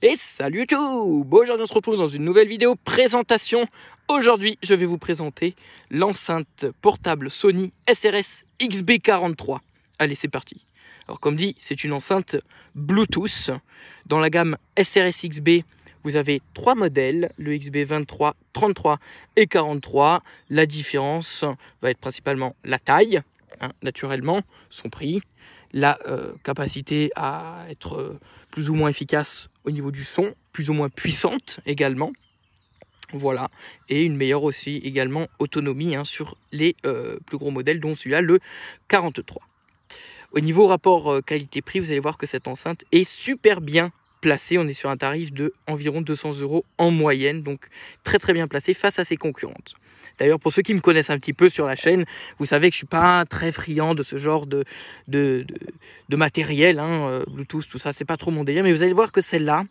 Et salut YouTube! Aujourd'hui on se retrouve dans une nouvelle vidéo présentation. Aujourd'hui je vais vous présenter l'enceinte portable Sony SRS XB43. Allez c'est parti. Alors comme dit c'est une enceinte Bluetooth. Dans la gamme SRS XB vous avez trois modèles, le XB23, 33 et 43. La différence va être principalement la taille, naturellement, son prix, la capacité à être plus ou moins efficace au niveau du son, plus ou moins puissante également, voilà, et une meilleure aussi également autonomie sur les plus gros modèles, dont celui-là, le 43. Au niveau rapport qualité-prix, vous allez voir que cette enceinte est super bien placée. On est sur un tarif de environ 200 € en moyenne, donc très très bien placé face à ses concurrentes. D'ailleurs, pour ceux qui me connaissent un petit peu sur la chaîne, vous savez que je suis pas très friand de ce genre de matériel, Bluetooth, tout ça, c'est pas trop mon délire. Mais vous allez voir que celle-là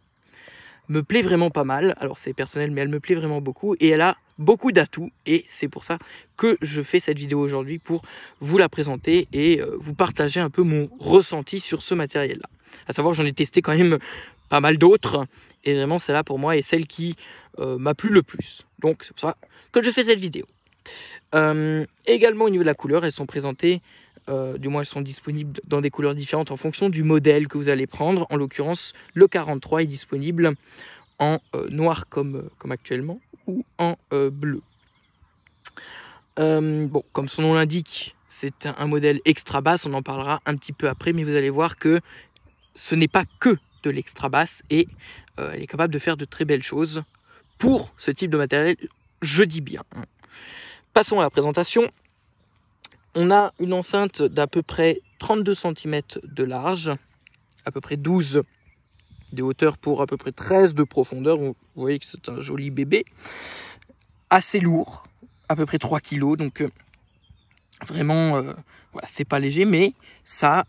me plaît vraiment pas mal. Alors c'est personnel, mais elle me plaît vraiment beaucoup et elle a beaucoup d'atouts. Et c'est pour ça que je fais cette vidéo aujourd'hui, pour vous la présenter et vous partager un peu mon ressenti sur ce matériel-là. À savoir que j'en ai testé quand même pas mal d'autres et vraiment celle-là pour moi est celle qui m'a plu le plus. Donc c'est pour ça que je fais cette vidéo. Également au niveau de la couleur, elles sont présentées, du moins elles sont disponibles dans des couleurs différentes en fonction du modèle que vous allez prendre. En l'occurrence, le 43 est disponible en noir comme actuellement, ou en bleu. Bon, comme son nom l'indique, c'est un modèle extra basse, on en parlera un petit peu après, mais vous allez voir que ce n'est pas que de l'extra basse et elle est capable de faire de très belles choses pour ce type de matériel, je dis bien. Passons à la présentation. On a une enceinte d'à peu près 32 cm de large, à peu près 12 de hauteur pour à peu près 13 de profondeur. Vous voyez que c'est un joli bébé, assez lourd, à peu près 3 kg, donc vraiment, voilà, c'est pas léger, mais ça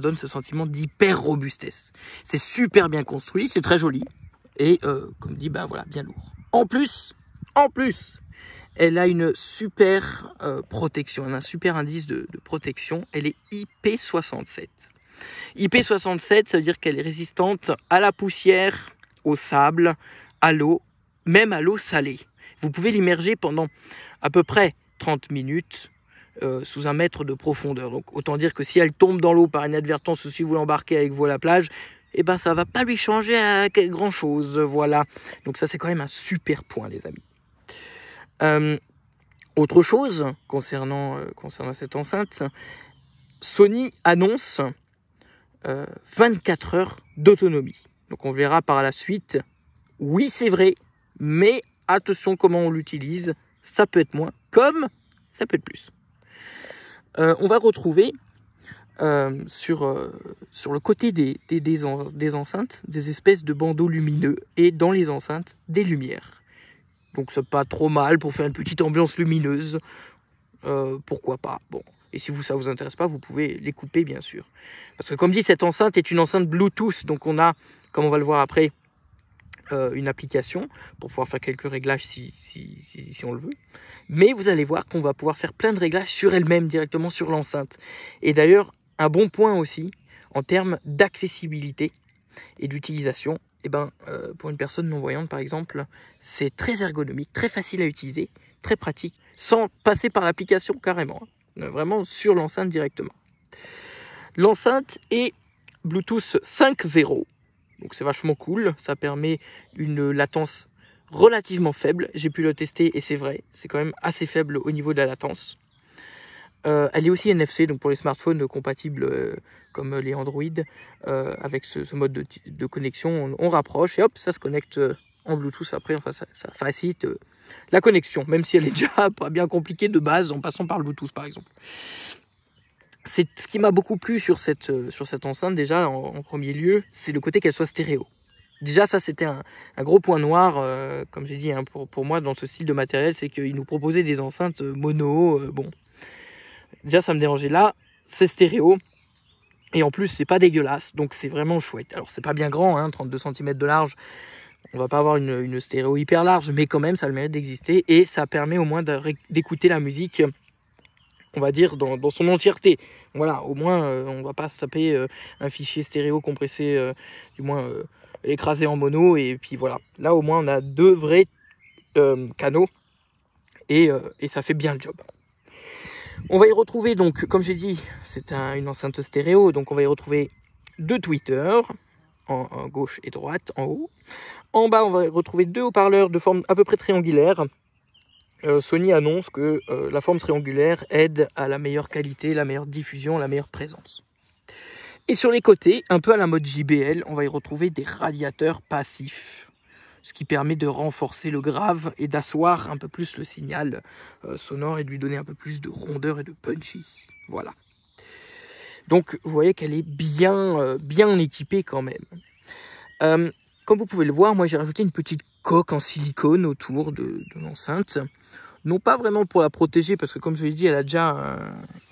donne ce sentiment d'hyper robustesse. C'est super bien construit, c'est très joli, et comme dit, voilà, bien lourd. En plus, elle a une super protection, un super indice de protection. Elle est IP67. IP67, ça veut dire qu'elle est résistante à la poussière, au sable, à l'eau, même à l'eau salée. Vous pouvez l'immerger pendant à peu près 30 minutes sous 1 mètre de profondeur. Donc autant dire que si elle tombe dans l'eau par inadvertance ou si vous l'embarquez avec vous à la plage, ça ne va pas lui changer grand chose. Voilà. Donc ça, c'est quand même un super point, les amis. Autre chose concernant cette enceinte, Sony annonce 24 heures d'autonomie. Donc on verra par la suite. Oui, c'est vrai, mais attention comment on l'utilise. Ça peut être moins, comme ça peut être plus. On va retrouver sur le côté des enceintes des espèces de bandeaux lumineux et dans les enceintes des lumières. Donc c'est pas trop mal pour faire une petite ambiance lumineuse. Pourquoi pas. Bon. Et si ça vous intéresse pas, vous pouvez les couper bien sûr. Parce que comme dit, cette enceinte est une enceinte Bluetooth. Donc on a, comme on va le voir après, une application pour pouvoir faire quelques réglages si on le veut. Mais vous allez voir qu'on va pouvoir faire plein de réglages sur elle-même, directement sur l'enceinte. Et d'ailleurs, un bon point aussi, en termes d'accessibilité et d'utilisation, pour une personne non-voyante par exemple, c'est très ergonomique, très facile à utiliser, très pratique, sans passer par l'application carrément, vraiment sur l'enceinte directement. L'enceinte est Bluetooth 5.0, donc c'est vachement cool, ça permet une latence relativement faible. J'ai pu le tester et c'est vrai, c'est quand même assez faible au niveau de la latence. Elle est aussi NFC, donc pour les smartphones compatibles comme les Android, avec ce mode de connexion, on rapproche et hop, ça se connecte en Bluetooth après. Enfin, ça facilite la connexion, même si elle est déjà pas bien compliquée de base en passant par le Bluetooth par exemple. C'est ce qui m'a beaucoup plu sur cette enceinte déjà en premier lieu, c'est le côté qu'elle soit stéréo. Déjà ça c'était un gros point noir, comme j'ai dit, pour moi dans ce style de matériel, c'est qu'ils nous proposaient des enceintes mono, bon. Déjà ça me dérangeait. Là c'est stéréo et en plus c'est pas dégueulasse, donc c'est vraiment chouette. Alors c'est pas bien grand, 32 cm de large, on va pas avoir une stéréo hyper large, mais quand même ça a le mérite d'exister et ça permet au moins d'écouter la musique, on va dire dans son entièreté. Voilà, au moins on va pas se taper un fichier stéréo compressé, du moins l'écraser en mono, et puis voilà. Là, au moins, on a 2 vrais canaux, et ça fait bien le job. On va y retrouver, donc, comme j'ai dit, c'est une enceinte stéréo, donc on va y retrouver 2 tweeters, en gauche et droite, en haut. En bas, on va y retrouver 2 haut-parleurs de forme à peu près triangulaire. Sony annonce que la forme triangulaire aide à la meilleure qualité, la meilleure diffusion, la meilleure présence. Et sur les côtés, un peu à la mode JBL, on va y retrouver des radiateurs passifs, ce qui permet de renforcer le grave et d'asseoir un peu plus le signal sonore et de lui donner un peu plus de rondeur et de punchy. Voilà. Donc vous voyez qu'elle est bien équipée quand même. Comme vous pouvez le voir, moi j'ai rajouté une petite coque en silicone autour de l'enceinte. Non pas vraiment pour la protéger, parce que comme je l'ai dit, elle a déjà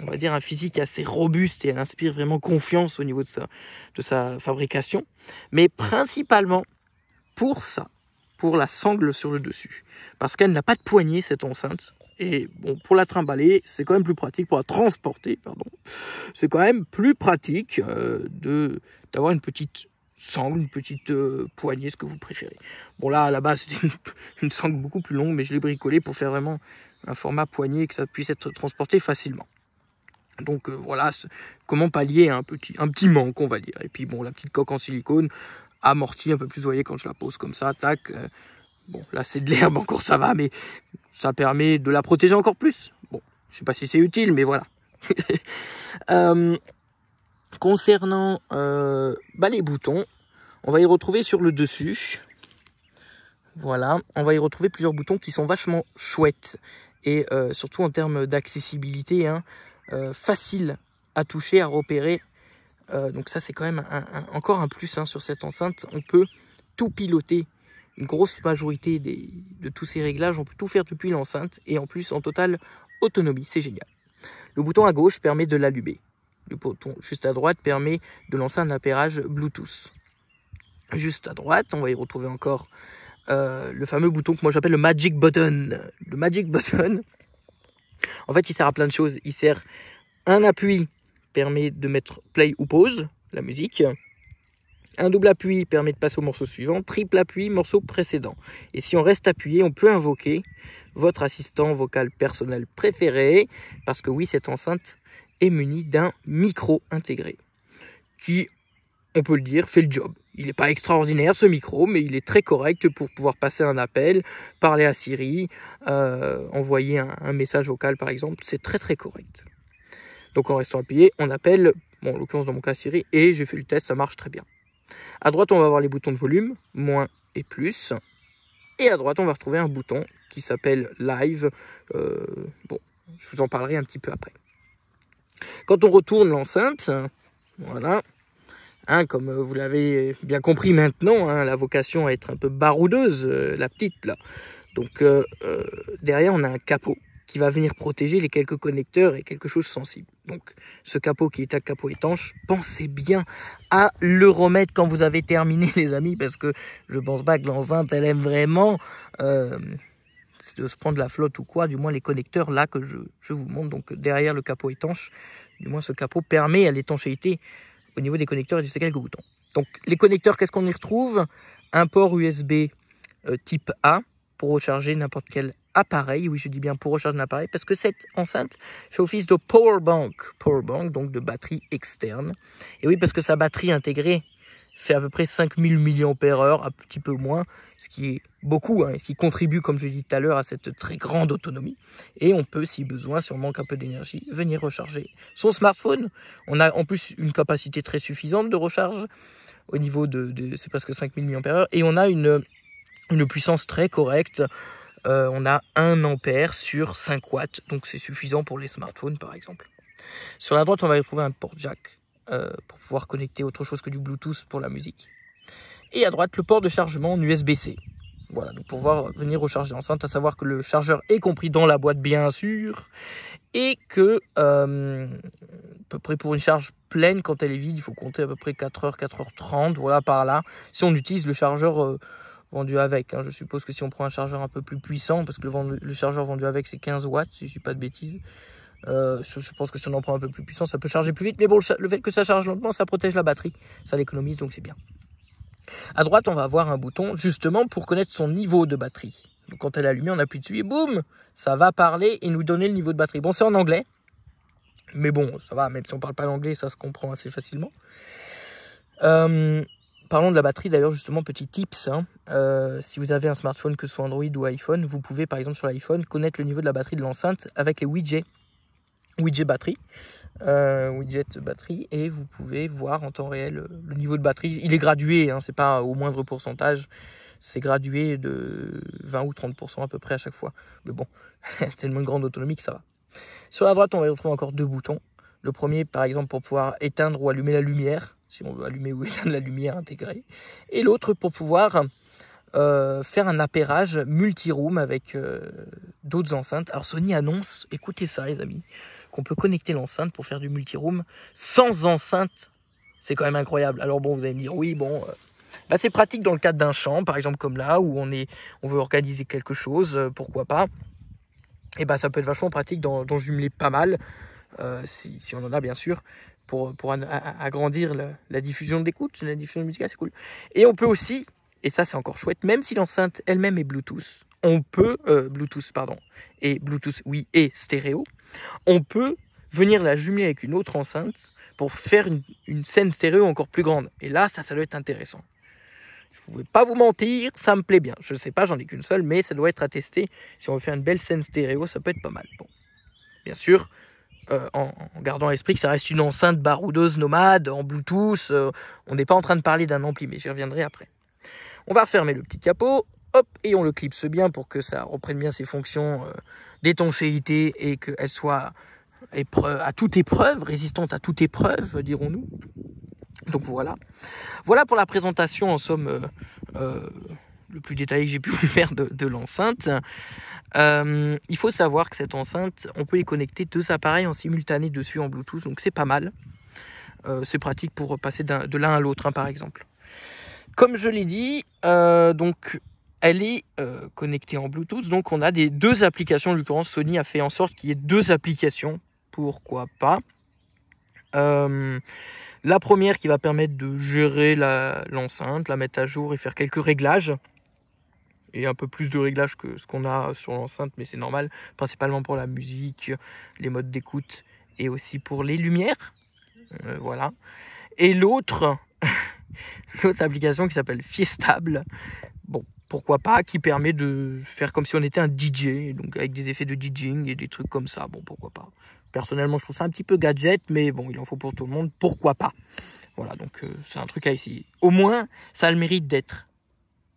on va dire un physique assez robuste et elle inspire vraiment confiance au niveau de sa fabrication. Mais principalement pour ça, pour la sangle sur le dessus. Parce qu'elle n'a pas de poignée, cette enceinte. Et bon, pour la trimballer, c'est quand même plus pratique, pour la transporter, pardon. C'est quand même plus pratique d'avoir une petite sangle, une petite poignée, ce que vous préférez. Bon là, à la base, c'était une sangle beaucoup plus longue, mais je l'ai bricolée pour faire vraiment un format poignée, que ça puisse être transporté facilement. Donc voilà, comment pallier un petit manque, on va dire. Et puis bon, la petite coque en silicone amortit un peu plus, vous voyez, quand je la pose comme ça, tac. Bon, là c'est de l'herbe, encore ça va, mais ça permet de la protéger encore plus. Bon, je sais pas si c'est utile, mais voilà. Concernant les boutons, on va y retrouver sur le dessus. Voilà, on va y retrouver plusieurs boutons qui sont vachement chouettes. Et surtout en termes d'accessibilité, hein, facile à toucher, à repérer. Donc ça, c'est quand même encore un plus hein, sur cette enceinte. On peut tout piloter. Une grosse majorité de tous ces réglages, on peut tout faire depuis l'enceinte. Et en plus, en totale autonomie, c'est génial. Le bouton à gauche permet de l'allumer. Le bouton juste à droite permet de lancer un appairage Bluetooth. Juste à droite, on va y retrouver encore le fameux bouton que moi j'appelle le Magic Button. Le Magic Button, en fait, il sert à plein de choses. Il sert un appui, permet de mettre play ou pause, la musique. Un double appui permet de passer au morceau suivant. Triple appui, morceau précédent. Et si on reste appuyé, on peut invoquer votre assistant vocal personnel préféré. Parce que oui, cette enceinte est munie d'un micro intégré. Qui, on peut le dire, fait le job. Il n'est pas extraordinaire ce micro, mais il est très correct pour pouvoir passer un appel, parler à Siri, envoyer un message vocal par exemple. C'est très très correct. Donc en restant appuyé, on appelle, bon en l'occurrence dans mon cas Siri, et j'ai fait le test, ça marche très bien. À droite, on va avoir les boutons de volume, moins et plus. Et à droite, on va retrouver un bouton qui s'appelle Live. Bon, je vous en parlerai un petit peu après. Quand on retourne l'enceinte, voilà, hein, comme vous l'avez bien compris maintenant, hein, la vocation à être un peu baroudeuse, la petite là. Donc derrière, on a un capot qui va venir protéger les quelques connecteurs et quelque chose de sensible. Donc ce capot qui est un capot étanche, pensez bien à le remettre quand vous avez terminé les amis, parce que je pense pas que l'enceinte elle aime vraiment de se prendre la flotte ou quoi, du moins les connecteurs là que je vous montre, donc derrière le capot étanche, du moins ce capot permet à l'étanchéité au niveau des connecteurs et de ces quelques boutons. Donc les connecteurs, qu'est-ce qu'on y retrouve? Un port USB type A pour recharger n'importe quel appareil, oui je dis bien pour recharger un appareil, parce que cette enceinte fait office de power bank, donc de batterie externe. Et oui, parce que sa batterie intégrée fait à peu près 5000 mAh, un petit peu moins, ce qui est beaucoup, hein, ce qui contribue, comme je l'ai dit tout à l'heure, à cette très grande autonomie. Et on peut, si besoin, si on manque un peu d'énergie, venir recharger son smartphone. On a en plus une capacité très suffisante de recharge, au niveau c'est presque 5000 mAh, et on a une puissance très correcte. On a 1 ampère sur 5 watts, donc c'est suffisant pour les smartphones par exemple. Sur la droite, on va y trouver un port jack pour pouvoir connecter autre chose que du Bluetooth pour la musique. Et à droite, le port de chargement en USB-C. Voilà, donc pour pouvoir venir recharger l'enceinte, à savoir que le chargeur est compris dans la boîte bien sûr, et que à peu près pour une charge pleine, quand elle est vide, il faut compter à peu près 4h, 4h30, voilà par là, si on utilise le chargeur vendu avec, hein. Je suppose que si on prend un chargeur un peu plus puissant, parce que le chargeur vendu avec c'est 15 watts, si je dis pas de bêtises, je pense que si on en prend un peu plus puissant, ça peut charger plus vite, mais bon, le fait que ça charge lentement, ça protège la batterie, ça l'économise, donc c'est bien. À droite, on va avoir un bouton justement pour connaître son niveau de batterie. Donc quand elle est allumée, on appuie dessus et boum, ça va parler et nous donner le niveau de batterie. Bon, c'est en anglais, mais bon, ça va, même si on parle pas l'anglais, ça se comprend assez facilement. Parlons de la batterie d'ailleurs, justement, petit tips. Si vous avez un smartphone, que ce soit Android ou iPhone, vous pouvez par exemple sur l'iPhone connaître le niveau de la batterie de l'enceinte avec les widgets batterie. Widget batterie, et vous pouvez voir en temps réel le niveau de batterie. Il est gradué, c'est pas au moindre pourcentage, c'est gradué de 20 ou 30% à peu près à chaque fois. Mais bon, tellement une grande autonomie que ça va. Sur la droite, on va y retrouver encore deux boutons. Le premier, par exemple, pour pouvoir éteindre ou allumer la lumière, si on veut allumer ou éteindre la lumière intégrée. Et l'autre pour pouvoir faire un appairage multi-room avec d'autres enceintes. Alors Sony annonce, écoutez ça les amis, qu'on peut connecter l'enceinte pour faire du multi-room sans enceinte. C'est quand même incroyable. Alors bon, vous allez me dire, oui, bon, c'est pratique dans le cadre d'un champ, par exemple comme là, où on veut organiser quelque chose, pourquoi pas. Et ça peut être vachement pratique d'en jumeler pas mal, si on en a bien sûr, pour agrandir la diffusion d'écoute, la diffusion musicale, c'est cool. Et on peut aussi, et ça c'est encore chouette, même si l'enceinte elle-même est Bluetooth, et stéréo, on peut venir la jumeler avec une autre enceinte pour faire une scène stéréo encore plus grande. Et là, ça doit être intéressant. Je ne vais pas vous mentir, ça me plaît bien. Je ne sais pas, j'en ai qu'une seule, mais ça doit être à tester. Si on veut faire une belle scène stéréo, ça peut être pas mal. Bon, bien sûr, en gardant à l'esprit que ça reste une enceinte baroudeuse nomade en Bluetooth. On n'est pas en train de parler d'un ampli, mais j'y reviendrai après. On va refermer le petit capot, hop, et on le clipse bien pour que ça reprenne bien ses fonctions d'étanchéité et qu'elle soit à toute épreuve, résistante à toute épreuve, dirons-nous. Donc voilà. Voilà pour la présentation, en somme, le plus détaillé que j'ai pu vous faire de l'enceinte. Il faut savoir que cette enceinte, on peut y connecter deux appareils en simultané dessus en Bluetooth, donc c'est pas mal. C'est pratique pour passer de l'un à l'autre, par exemple. Comme je l'ai dit, donc elle est connectée en Bluetooth, donc on a deux applications. En l'occurrence, Sony a fait en sorte qu'il y ait deux applications. Pourquoi pas. La première qui va permettre de gérer l'enceinte, la mettre à jour et faire quelques réglages. Et un peu plus de réglages que ce qu'on a sur l'enceinte, mais c'est normal. Principalement pour la musique, les modes d'écoute et aussi pour les lumières. Voilà. Et l'autre application qui s'appelle Fiestable. Bon, pourquoi pas, qui permet de faire comme si on était un DJ, donc avec des effets de DJing et des trucs comme ça. Bon, pourquoi pas. Personnellement, je trouve ça un petit peu gadget, mais bon, il en faut pour tout le monde. Pourquoi pas. Voilà, donc c'est un truc à essayer. Au moins, ça a le mérite d'être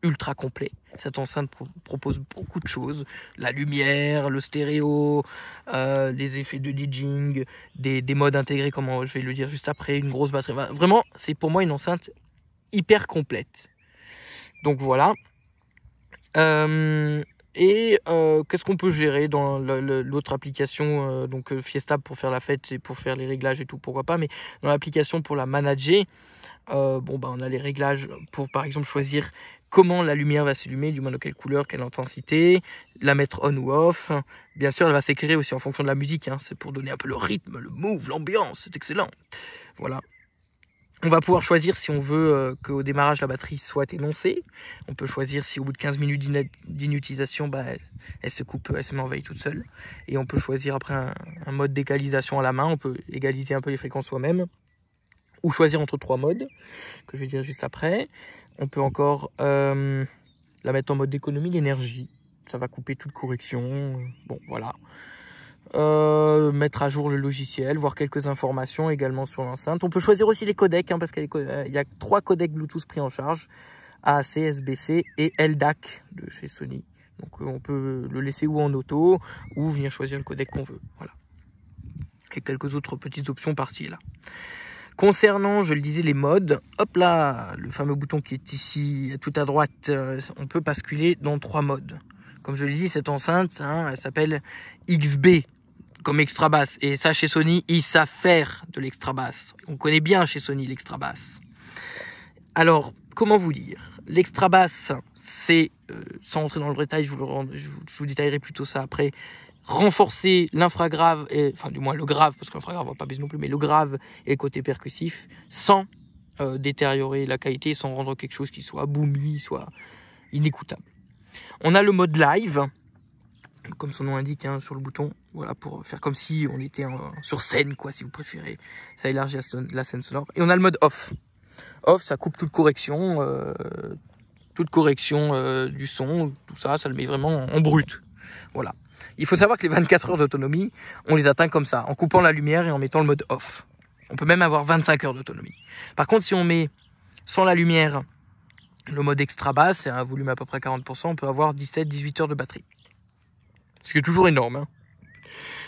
ultra complet. Cette enceinte propose beaucoup de choses. La lumière, le stéréo, les effets de DJing, des modes intégrés, comme je vais le dire juste après, une grosse batterie. Vraiment, c'est pour moi une enceinte hyper complète. Donc voilà. Qu'est-ce qu'on peut gérer dans l'autre application, donc Fiestable pour faire la fête et pour faire les réglages et tout, pourquoi pas, mais dans l'application pour la manager, on a les réglages pour par exemple choisir comment la lumière va s'allumer, du moins de quelle couleur, quelle intensité, la mettre on ou off. Bien sûr, elle va s'éclairer aussi en fonction de la musique, c'est pour donner un peu le rythme, le move, l'ambiance, c'est excellent. Voilà. On va pouvoir choisir si on veut qu'au démarrage la batterie soit énoncée. On peut choisir si au bout de 15 minutes d'inutilisation, elle se coupe, elle se met en veille toute seule. Et on peut choisir après un mode d'égalisation à la main. On peut égaliser un peu les fréquences soi-même. Ou choisir entre trois modes, que je vais dire juste après. On peut encore la mettre en mode d'économie d'énergie. Ça va couper toute correction. Bon, voilà. Mettre à jour le logiciel, voir quelques informations également sur l'enceinte. On peut choisir aussi les codecs, parce qu'il y a 3 codecs Bluetooth pris en charge, AAC, SBC et LDAC de chez Sony. Donc on peut le laisser ou en auto ou venir choisir le codec qu'on veut. Voilà. Et quelques autres petites options par-ci et là. Concernant, je le disais, les modes, hop là, le fameux bouton qui est ici tout à droite, on peut basculer dans 3 modes. Comme je l'ai dit, cette enceinte, elle s'appelle XB, comme extra basse. Et ça, chez Sony, ils savent faire de l'extra basse. On connaît bien chez Sony l'extra basse. Alors, comment vous dire? L'extra basse, c'est, sans entrer dans le détail, je vous détaillerai plutôt ça après, renforcer l'infragrave, enfin du moins le grave, parce que l'infragrave va pas baisser non plus, mais le grave et le côté percussif, sans détériorer la qualité sans rendre quelque chose qui soit boomy, soit inécoutable. On a le mode live, comme son nom l'indique hein, sur le bouton, voilà, pour faire comme si on était sur scène, quoi, si vous préférez. Ça élargit la scène sonore. Et on a le mode off. Off, ça coupe toute correction du son, tout ça, ça le met vraiment en brut. Voilà. Il faut savoir que les 24 heures d'autonomie, on les atteint comme ça, en coupant la lumière et en mettant le mode off. On peut même avoir 25 heures d'autonomie. Par contre, si on met sans la lumière le mode extra basse, c'est un volume à peu près 40%, on peut avoir 17-18 heures de batterie. Ce qui est toujours énorme. Hein.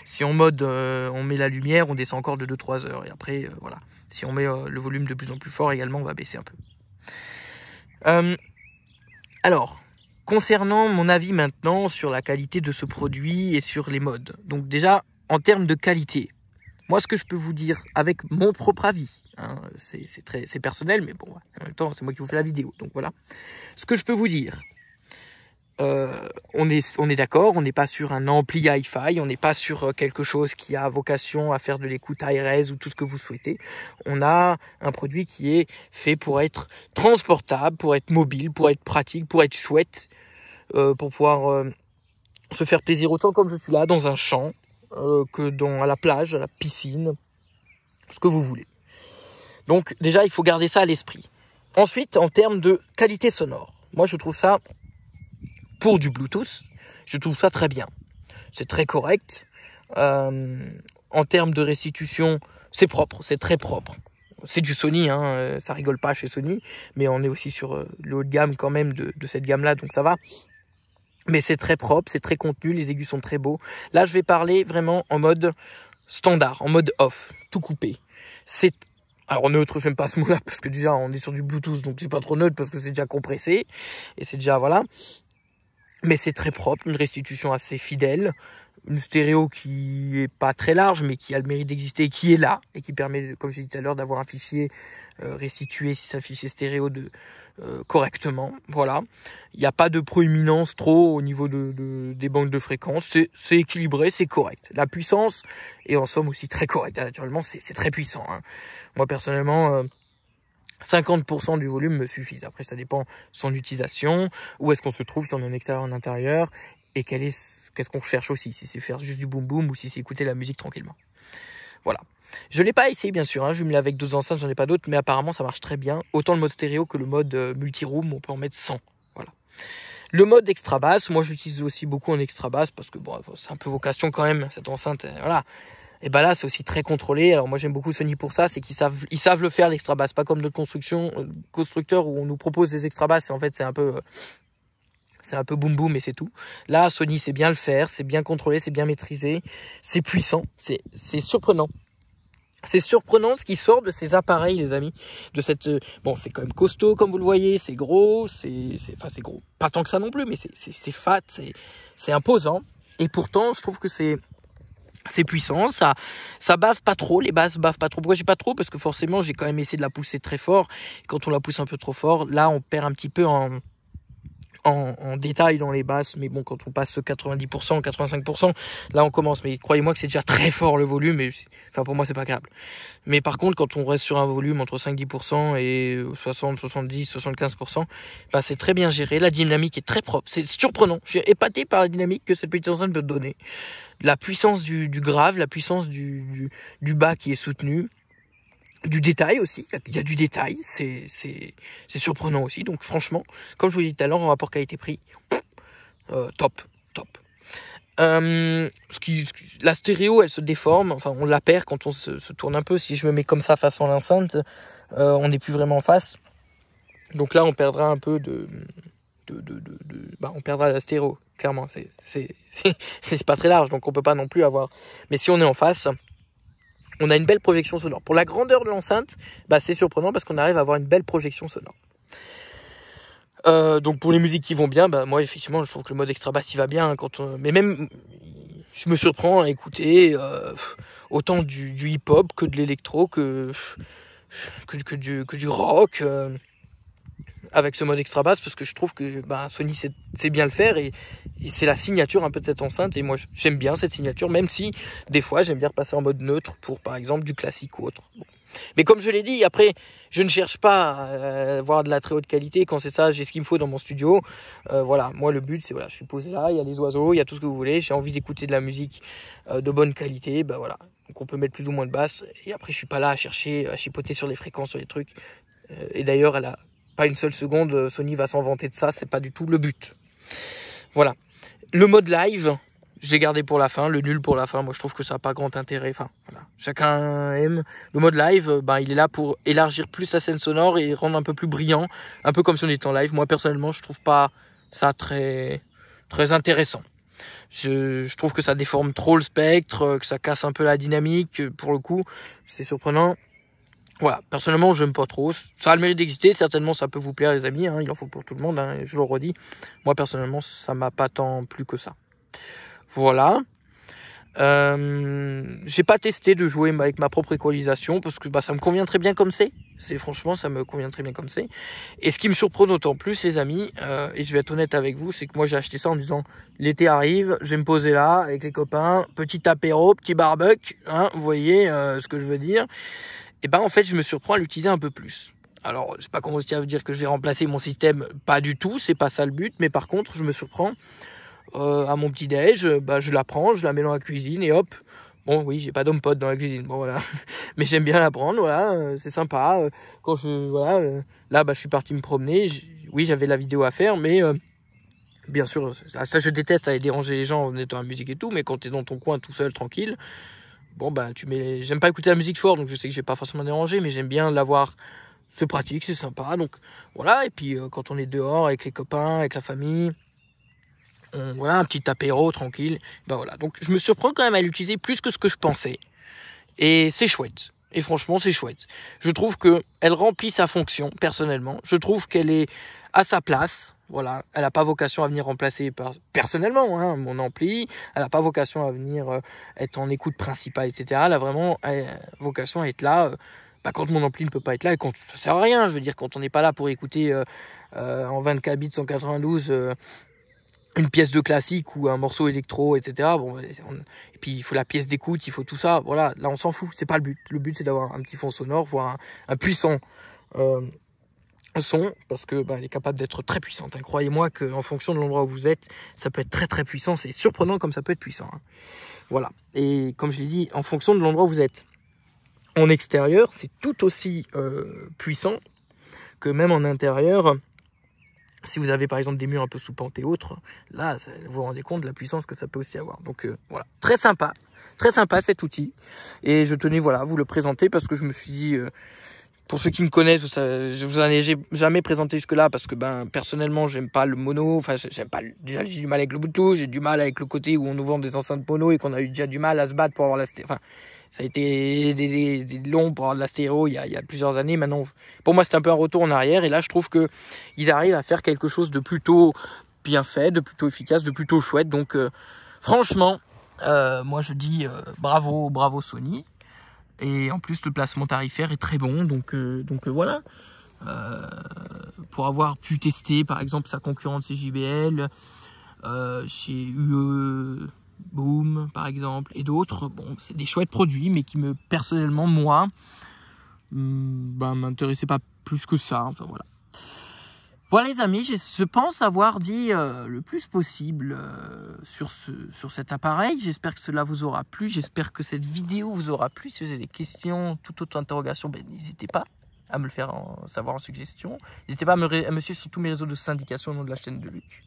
Si en mode on met la lumière, on descend encore de 2-3 heures. Et après, voilà. Si on met le volume de plus en plus fort également, on va baisser un peu. Alors, concernant mon avis maintenant sur la qualité de ce produit et sur les modes. Donc déjà, en termes de qualité, moi ce que je peux vous dire avec mon propre avis, hein, c'est personnel, mais bon, en même temps c'est moi qui vous fais la vidéo, donc voilà. Ce que je peux vous dire, on est d'accord, on n'est pas sur un ampli hi-fi, on n'est pas sur quelque chose qui a vocation à faire de l'écoute hi-res ou tout ce que vous souhaitez. On a un produit qui est fait pour être transportable, pour être mobile, pour être pratique, pour être chouette, pour pouvoir se faire plaisir autant comme je suis là, dans un champ, que à la plage, à la piscine, ce que vous voulez. Donc déjà, il faut garder ça à l'esprit. Ensuite, en termes de qualité sonore, moi je trouve ça, pour du Bluetooth, je trouve ça très bien. C'est très correct. En termes de restitution, c'est propre, c'est très propre. C'est du Sony, hein, ça rigole pas chez Sony, mais on est aussi sur le haut de gamme quand même de cette gamme-là, donc ça va. Mais c'est très propre, c'est très contenu, les aigus sont très beaux. Là, je vais parler vraiment en mode standard, en mode off, tout coupé. Alors neutre, j'aime pas ce mot-là, parce que déjà, on est sur du Bluetooth, donc c'est pas trop neutre, parce que c'est déjà compressé, et c'est déjà, voilà. Mais c'est très propre, une restitution assez fidèle, une stéréo qui est pas très large, mais qui a le mérite d'exister, qui est là, et qui permet, comme j'ai dit tout à l'heure, d'avoir un fichier restitué, si c'est un fichier stéréo, correctement. Voilà. Il n'y a pas de proéminence trop au niveau des bandes de fréquences. C'est équilibré, c'est correct. La puissance est en somme aussi très correcte. Naturellement, c'est très puissant. Hein. Moi, personnellement... 50% du volume me suffit. Après, ça dépend de son utilisation, où est-ce qu'on se trouve, si on est en extérieur ou en intérieur, et qu'est-ce qu'on cherche aussi, si c'est faire juste du boom boom ou si c'est écouter la musique tranquillement. Voilà. Je ne l'ai pas essayé, bien sûr, hein. Je me l'ai avec 2 enceintes, j'en ai pas d'autres, mais apparemment ça marche très bien. Autant le mode stéréo que le mode multi-room, on peut en mettre 100. Voilà. Le mode extra basse, moi j'utilise aussi beaucoup en extra basse, parce que bon, c'est un peu vocation quand même, cette enceinte, voilà. Et ben là, c'est aussi très contrôlé. Alors moi, j'aime beaucoup Sony pour ça, c'est qu'ils savent le faire, l'extra basse. Pas comme d'autres constructeurs où on nous propose des extra basses et en fait, c'est un peu boum boum et c'est tout. Là, Sony sait bien le faire, c'est bien contrôlé, c'est bien maîtrisé, c'est puissant, c'est surprenant. C'est surprenant ce qui sort de ces appareils, les amis. De cette, bon, c'est quand même costaud, comme vous le voyez, c'est gros, c'est gros. Pas tant que ça non plus, mais c'est fat, c'est imposant. Et pourtant, je trouve que c'est puissant, ça bave pas trop, les basses bavent pas trop. Pourquoi j'ai pas trop? Parce que forcément, j'ai quand même essayé de la pousser très fort. Et quand on la pousse un peu trop fort, là, on perd un petit peu en détail dans les basses. Mais bon, quand on passe ce 90%, 85%, là, on commence. Mais croyez-moi que c'est déjà très fort le volume. Et, enfin, pour moi, c'est pas grave. Mais par contre, quand on reste sur un volume entre 5-10% et 60, 70, 75%, bah, c'est très bien géré. La dynamique est très propre. C'est surprenant. Je suis épaté par la dynamique que cette petite enceinte peut donner. La puissance du grave, la puissance du bas qui est soutenu, du détail aussi, il y a du détail, c'est surprenant aussi. Donc franchement, comme je vous l'ai dit tout à l'heure, en rapport qualité-prix, top. La stéréo, elle se déforme, enfin on la perd quand on se tourne un peu. Si je me mets comme ça face à l'enceinte, on n'est plus vraiment en face. Donc là, on perdra un peu on perdra la stéréo, clairement. C'est pas très large, donc on peut pas non plus avoir. Mais si on est en face, on a une belle projection sonore. Pour la grandeur de l'enceinte, c'est surprenant parce qu'on arrive à avoir une belle projection sonore. Donc pour les musiques qui vont bien, moi effectivement, je trouve que le mode extra basse il va bien. Mais même, je me surprends à écouter autant du hip-hop que de l'électro, que du rock. Avec ce mode extra basse, parce que je trouve que Sony sait bien le faire et c'est la signature un peu de cette enceinte, et moi j'aime bien cette signature, même si des fois j'aime bien repasser en mode neutre pour par exemple du classique ou autre. Bon, Mais comme je l'ai dit, après, je ne cherche pas à avoir de la très haute qualité. Quand c'est ça, j'ai ce qu'il me faut dans mon studio. Voilà, moi le but c'est voilà, je suis posé là, il y a les oiseaux, il y a tout ce que vous voulez. J'ai envie d'écouter de la musique de bonne qualité, bah voilà. Donc on peut mettre plus ou moins de basse. Et après, je suis pas là à chercher, à chipoter sur les fréquences, sur les trucs. Et d'ailleurs, elle a pas une seule seconde, Sony va s'en vanter de ça. C'est pas du tout le but. Voilà. Le mode live, je l'ai gardé pour la fin, le nul pour la fin. Moi, je trouve que ça n'a pas grand intérêt. Enfin, voilà. Chacun aime. Le mode live, il est là pour élargir plus sa scène sonore et rendre un peu plus brillant, un peu comme si on était en live. Moi, personnellement, je trouve pas ça très intéressant. Je trouve que ça déforme trop le spectre, que ça casse un peu la dynamique. Pour le coup, c'est surprenant. Voilà, personnellement, j'aime pas trop. Ça a le mérite d'exister. Certainement, ça peut vous plaire, les amis. Hein, il en faut pour tout le monde. Hein, je le redis. Moi, personnellement, ça m'a pas tant plu que ça. Voilà. J'ai pas testé de jouer avec ma propre équalisation parce que ça me convient très bien comme c'est. Franchement, ça me convient très bien comme c'est. Et ce qui me surprend d'autant plus, les amis, et je vais être honnête avec vous, c'est que moi j'ai acheté ça en me disant l'été arrive, je vais me poser là avec les copains, petit apéro, petit barbecue, hein, vous voyez ce que je veux dire. Et en fait, je me surprends à l'utiliser un peu plus. Alors, je sais pas comment ça veut dire que je vais remplacer mon système, pas du tout, c'est pas ça le but, mais par contre, je me surprends à mon petit déj, je la prends, je la mets dans la cuisine et hop. Bon, oui, j'ai pas d'HomePod dans la cuisine, bon voilà, mais j'aime bien la prendre, voilà, c'est sympa. Quand là, je suis parti me promener. Oui, j'avais la vidéo à faire, mais bien sûr, ça je déteste aller déranger les gens en étant à la musique et tout, mais quand t'es dans ton coin tout seul, tranquille. Bon, j'aime pas écouter la musique fort, donc je sais que je vais pas forcément déranger, mais j'aime bien l'avoir. C'est pratique, c'est sympa, donc voilà. Et puis quand on est dehors avec les copains, avec la famille, voilà, un petit apéro tranquille. Voilà, donc je me surprends quand même à l'utiliser plus que ce que je pensais. Et c'est chouette. Et franchement, c'est chouette. Je trouve que elle remplit sa fonction, personnellement. Je trouve qu'elle est à sa place. Voilà, elle n'a pas vocation à venir remplacer personnellement mon ampli. Elle n'a pas vocation à venir être en écoute principale, etc. Elle a vraiment vocation à être là quand mon ampli ne peut pas être là. Et quand ça sert à rien, je veux dire, quand on n'est pas là pour écouter en 24 bits 192 une pièce de classique ou un morceau électro, etc. Et puis il faut la pièce d'écoute, il faut tout ça. Voilà, là on s'en fout, c'est pas le but. Le but c'est d'avoir un petit fond sonore, voire un puissant son, parce que elle est capable d'être très puissante. Hein. Croyez-moi qu'en fonction de l'endroit où vous êtes, ça peut être très très puissant. C'est surprenant comme ça peut être puissant. Hein. Voilà. Et comme je l'ai dit, en fonction de l'endroit où vous êtes. En extérieur, c'est tout aussi puissant que même en intérieur. Si vous avez par exemple des murs un peu sous pente et autres, là, vous vous rendez compte de la puissance que ça peut aussi avoir. Donc voilà, très sympa cet outil. Et je tenais à vous le présenter parce que je me suis dit, pour ceux qui me connaissent, je vous en ai jamais présenté jusque-là parce que personnellement, j'aime pas le mono. Enfin, j'aime pas. Déjà, j'ai du mal avec le Bluetooth, j'ai du mal avec le côté où on nous vend des enceintes mono et qu'on a eu déjà du mal à se battre pour avoir la stéréo. Enfin, ça a été des longs pour avoir de la stéréo il y a plusieurs années. Maintenant, pour moi, c'est un peu un retour en arrière. Et là, je trouve que ils arrivent à faire quelque chose de plutôt bien fait, de plutôt efficace, de plutôt chouette. Donc, franchement, moi, je dis bravo Sony. Et en plus, le placement tarifaire est très bon. Donc voilà. Pour avoir pu tester, par exemple, sa concurrente CJBL, chez UE, Boom, par exemple, et d'autres. Bon, c'est des chouettes produits, mais qui personnellement, moi, m'intéressaient pas plus que ça. Enfin, voilà. Voilà les amis, je pense avoir dit le plus possible sur cet appareil. J'espère que cela vous aura plu. J'espère que cette vidéo vous aura plu. Si vous avez des questions, toute autre interrogation, n'hésitez pas à me le faire savoir en suggestion. N'hésitez pas à me suivre sur tous mes réseaux de syndication au nom de la chaîne de Luc.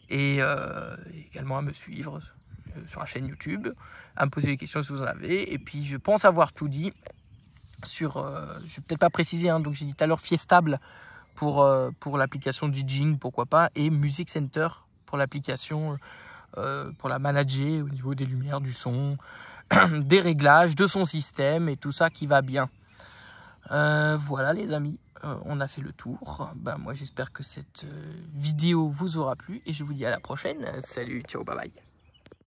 Et également à me suivre sur la chaîne YouTube, à me poser des questions si vous en avez. Et puis je pense avoir tout dit sur... je vais peut-être pas préciser, donc j'ai dit tout à l'heure Fiestable pour l'application DJing, pourquoi pas, et Music Center pour l'application, pour la manager au niveau des lumières, du son, des réglages, de son système et tout ça qui va bien. Voilà les amis, on a fait le tour. Moi j'espère que cette vidéo vous aura plu et je vous dis à la prochaine. Salut, ciao, bye bye.